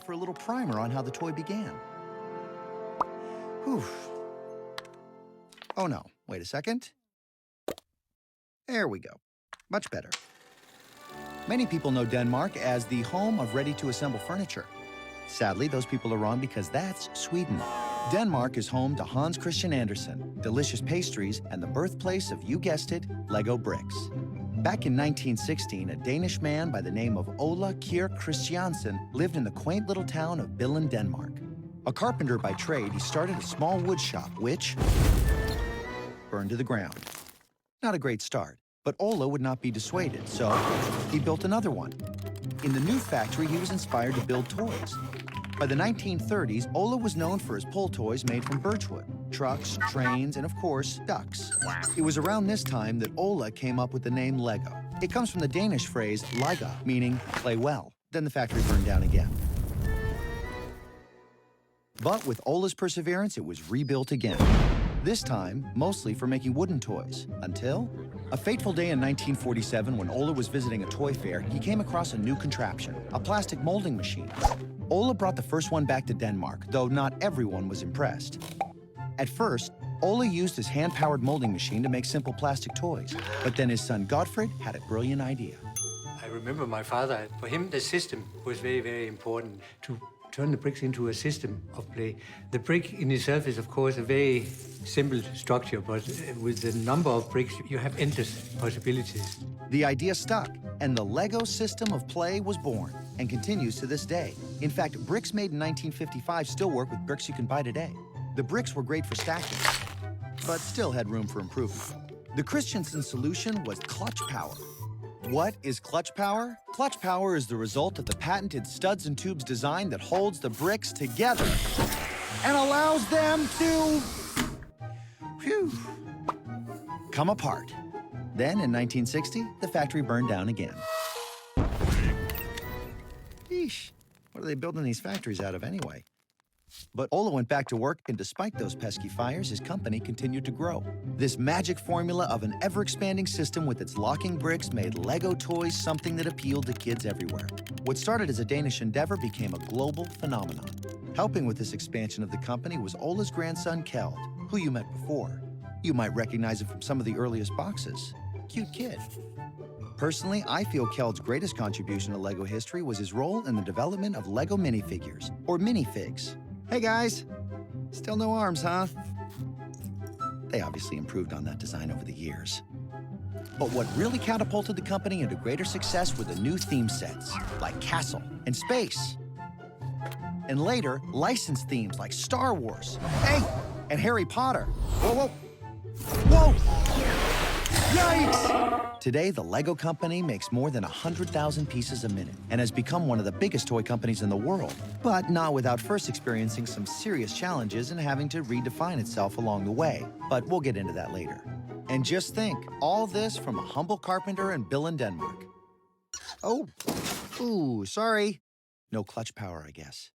for a little primer on how the toy began. Whew. Oh no, wait a second. There we go. Much better. Many people know Denmark as the home of ready-to-assemble furniture. Sadly, those people are wrong because that's Sweden. Denmark is home to Hans Christian Andersen, delicious pastries, and the birthplace of, you guessed it, Lego bricks. Back in 1916, a Danish man by the name of Ole Kirk Christiansen lived in the quaint little town of Billund, Denmark. A carpenter by trade, he started a small wood shop, which burned to the ground. Not a great start, but Ole would not be dissuaded, so he built another one. In the new factory, he was inspired to build toys. By the 1930s, Ole was known for his pull toys made from birchwood, trucks, trains, and of course, ducks. It was around this time that Ole came up with the name Lego. It comes from the Danish phrase "lega," meaning play well. Then the factory burned down again. But with Ole's perseverance, it was rebuilt again. This time, mostly for making wooden toys, until a fateful day in 1947 when Ole was visiting a toy fair, he came across a new contraption, a plastic molding machine. Ole brought the first one back to Denmark, though not everyone was impressed. At first, Ole used his hand-powered molding machine to make simple plastic toys, but then his son Godfred had a brilliant idea. I remember my father, for him the system was very, very important to turn the bricks into a system of play. The brick in itself is, of course, a very simple structure, but with the number of bricks, you have endless possibilities. The idea stuck, and the Lego system of play was born, and continues to this day. In fact, bricks made in 1955 still work with bricks you can buy today. The bricks were great for stacking, but still had room for improvement. The Christensen solution was clutch power. What is clutch power? Clutch power is the result of the patented studs and tubes design that holds the bricks together and allows them to come apart. Then, in 1960, the factory burned down again. Eesh, what are they building these factories out of anyway? But Ole went back to work, and despite those pesky fires, his company continued to grow. This magic formula of an ever-expanding system with its locking bricks made Lego toys something that appealed to kids everywhere. What started as a Danish endeavor became a global phenomenon. Helping with this expansion of the company was Ole's grandson, Kjeld, who you met before. You might recognize him from some of the earliest boxes. Cute kid. Personally, I feel Kjeld's greatest contribution to Lego history was his role in the development of Lego minifigures, or minifigs. Hey guys, still no arms, huh? They obviously improved on that design over the years. But what really catapulted the company into greater success were the new theme sets, like Castle and Space. And later, licensed themes like Star Wars, hey, and Harry Potter. Whoa, whoa, whoa! Yikes! Today, the Lego company makes more than 100,000 pieces a minute and has become one of the biggest toy companies in the world, but not without first experiencing some serious challenges and having to redefine itself along the way. But we'll get into that later. And just think, all this from a humble carpenter in Billund, Denmark. Oh, ooh, sorry. No clutch power, I guess.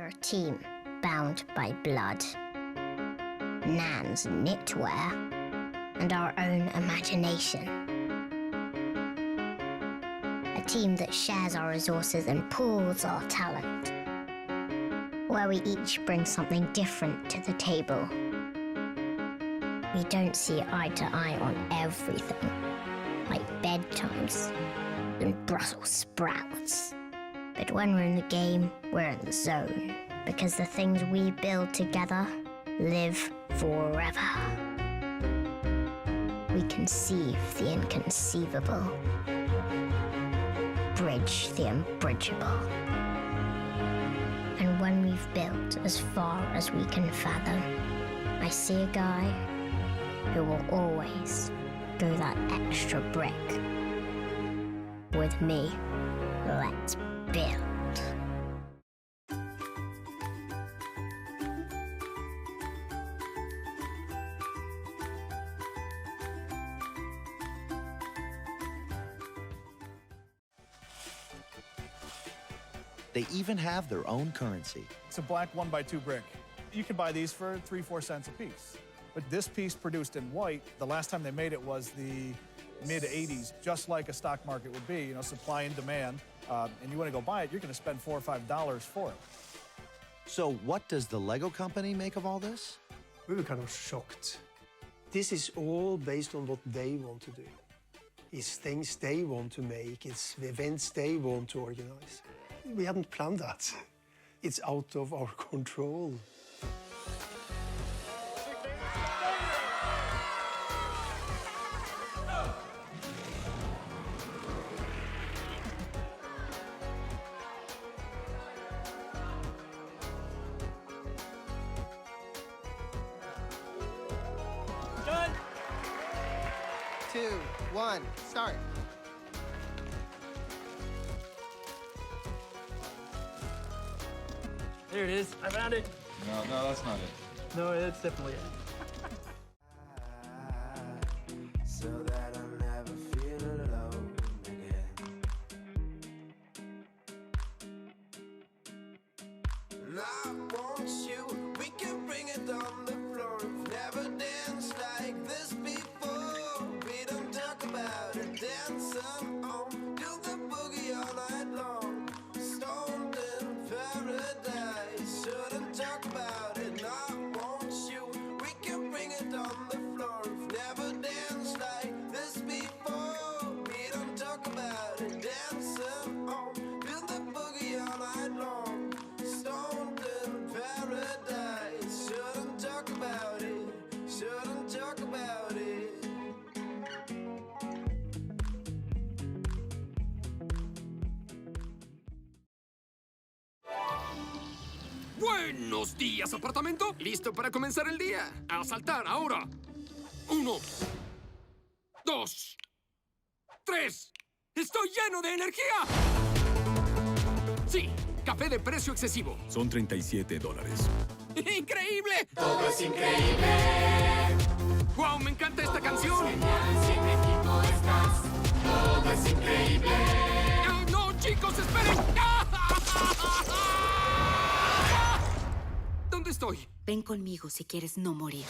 We're a team bound by blood, Nan's knitwear, and our own imagination. A team that shares our resources and pools our talent, where we each bring something different to the table. We don't see eye to eye on everything, like bedtimes and Brussels sprouts. But when we're in the game, we're in the zone, because the things we build together live forever. We conceive the inconceivable, bridge the unbridgeable. And when we've built as far as we can fathom, I see a guy who will always go that extra brick. With me, let's build. They even have their own currency. It's a black 1x2 brick. You can buy these for 3-4 cents a piece. But this piece produced in white, the last time they made it was the mid-'80s, just like a stock market would be, you know, supply and demand. And you want to go buy it, you're going to spend $4 or $5 for it. So what does the Lego company make of all this? We were kind of shocked. This is all based on what they want to do. It's things they want to make, it's events they want to organize. We hadn't planned that. It's out of our control. Done. 2, 1, start. There it is. I found it. No, that's not it. No, that's definitely it. So that I'll never feel alone again. And I want you, we can bring it on the floor. We've never danced like this before. We don't talk about it, dancing on, do the boogie all night long. Stoned in paradise, shouldn't talk about it. And I want you, we can bring it on the floor. We've never danced like this before. We don't talk about it, dancing on, do the boogie all night long. Stoned in paradise, shouldn't talk about it, shouldn't talk about it. Buenos días, apartamento. ¿Listo para comenzar el día? A saltar ahora. 1, 2, 3. ¡Estoy lleno de energía! Sí, café de precio excesivo. Son $37. ¡Increíble! Todo es increíble. ¡Wow! ¡Me encanta esta canción! Genial, si en equipo estás. Todo es increíble. ¡No, chicos, esperen! ¿Dónde estoy? Ven conmigo si quieres no morir.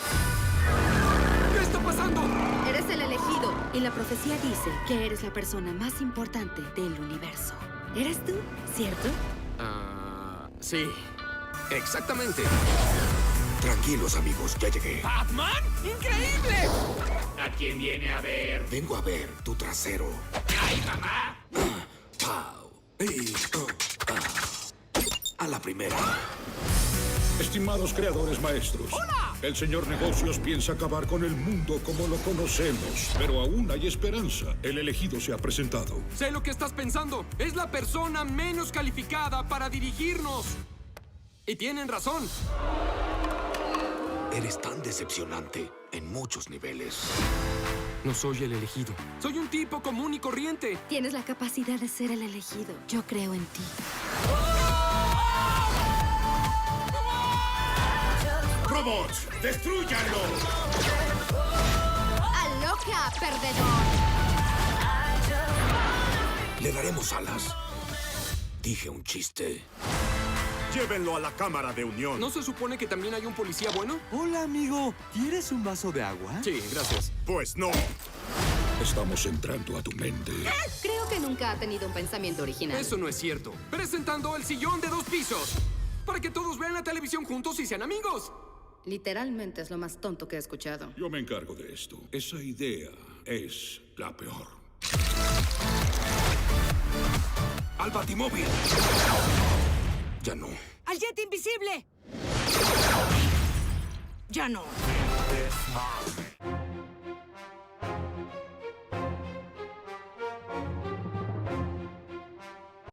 ¿Qué está pasando? Eres el elegido. Y la profecía dice que eres la persona más importante del universo. ¿Eres tú, cierto? Sí. Exactamente. Tranquilos, amigos, ya llegué. ¿Batman? ¡Increíble! ¿A quién viene a ver? Vengo a ver tu trasero. ¡Ay, mamá! A la primera. Estimados creadores maestros. ¡Hola! El señor Negocios piensa acabar con el mundo como lo conocemos. Pero aún hay esperanza. El elegido se ha presentado. Sé lo que estás pensando. Es la persona menos calificada para dirigirnos. Y tienen razón. Eres tan decepcionante en muchos niveles. No soy el elegido. Soy un tipo común y corriente. Tienes la capacidad de ser el elegido. Yo creo en ti. ¡Robots, destrúyanlo! ¡Aloca, perdedor! Le daremos alas. Dije un chiste. Llévenlo a la cámara de unión. ¿No se supone que también hay un policía bueno? Hola, amigo. ¿Quieres un vaso de agua? Sí, gracias. Pues no. Estamos entrando a tu mente. Creo que nunca ha tenido un pensamiento original. Eso no es cierto. Presentando el sillón de 2 pisos. Para que todos vean la televisión juntos y sean amigos. Literalmente es lo más tonto que he escuchado. Yo me encargo de esto. Esa idea es la peor. ¡Al Batimóvil! Ya no. ¡Al jet invisible! Ya no.